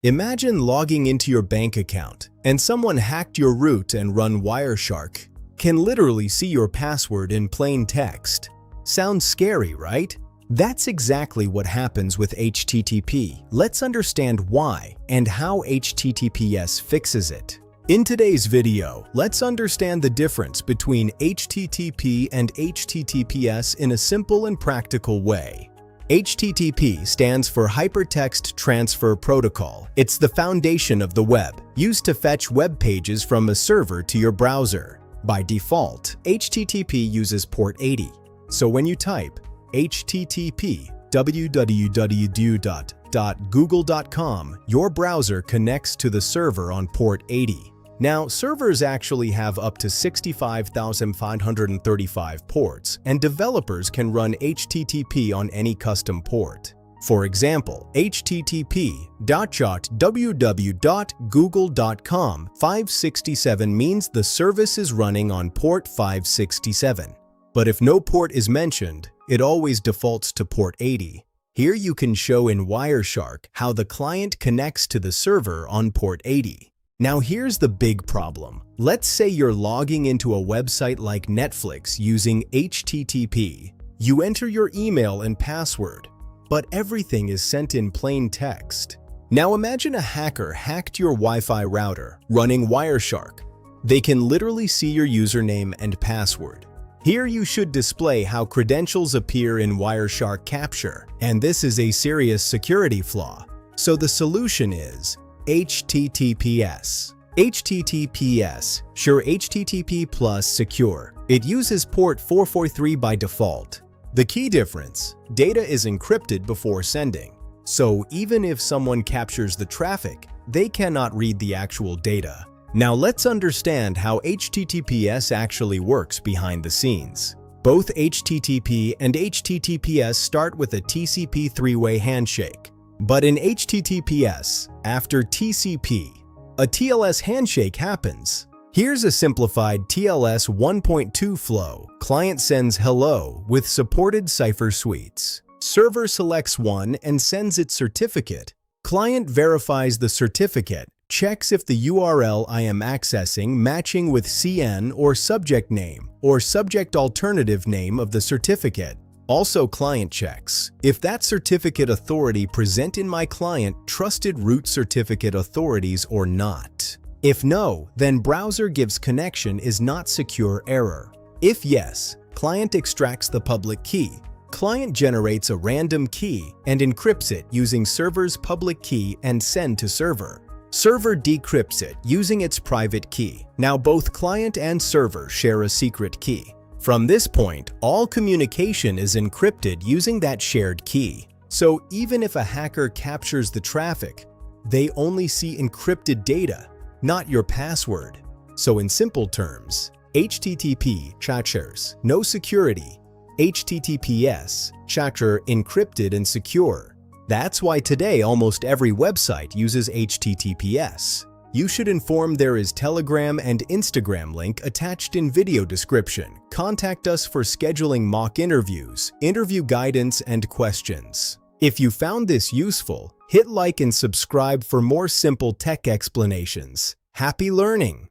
Imagine logging into your bank account and someone hacked your root and run Wireshark. Can literally see your password in plain text. Sounds scary, right? That's exactly what happens with HTTP. Let's understand why and how HTTPS fixes it. In today's video, let's understand the difference between HTTP and HTTPS in a simple and practical way. HTTP stands for HyperText Transfer Protocol. It's the foundation of the web, used to fetch web pages from a server to your browser. By default, HTTP uses port 80. So when you type HTTP www.google.com, your browser connects to the server on port 80. Now, servers actually have up to 65,535 ports, and developers can run HTTP on any custom port. For example, http://www.google.com 567 means the service is running on port 567. But if no port is mentioned, it always defaults to port 80. Here you can show in Wireshark how the client connects to the server on port 80. Now here's the big problem. Let's say you're logging into a website like Netflix using HTTP. You enter your email and password, but everything is sent in plain text. Now imagine a hacker hacked your Wi-Fi router running Wireshark. They can literally see your username and password. Here you should display how credentials appear in Wireshark capture, and this is a serious security flaw. So the solution is HTTPS. HTTPS, sure, HTTP plus secure. It uses port 443 by default. The key difference, data is encrypted before sending. So even if someone captures the traffic, they cannot read the actual data. Now let's understand how HTTPS actually works behind the scenes. Both HTTP and HTTPS start with a TCP three-way handshake. But in HTTPS, after TCP, a TLS handshake happens. Here's a simplified TLS 1.2 flow. Client sends hello with supported cipher suites. Server selects one and sends its certificate. Client verifies the certificate, checks if the URL I am accessing matching with CN or subject name or subject alternative name of the certificate. Also, client checks if that certificate authority present in my client trusted root certificate authorities or not. If no, then browser gives connection is not secure error. If yes, client extracts the public key. Client generates a random key and encrypts it using server's public key and send to server. Server decrypts it using its private key. Now both client and server share a secret key. From this point, all communication is encrypted using that shared key. So even if a hacker captures the traffic, they only see encrypted data, not your password. So in simple terms, HTTP captures no security, HTTPS captures encrypted and secure. That's why today almost every website uses HTTPS. You should inform there is Telegram and Instagram link attached in video description. Contact us for scheduling mock interviews, interview guidance, and questions. If you found this useful, hit like and subscribe for more simple tech explanations. Happy learning!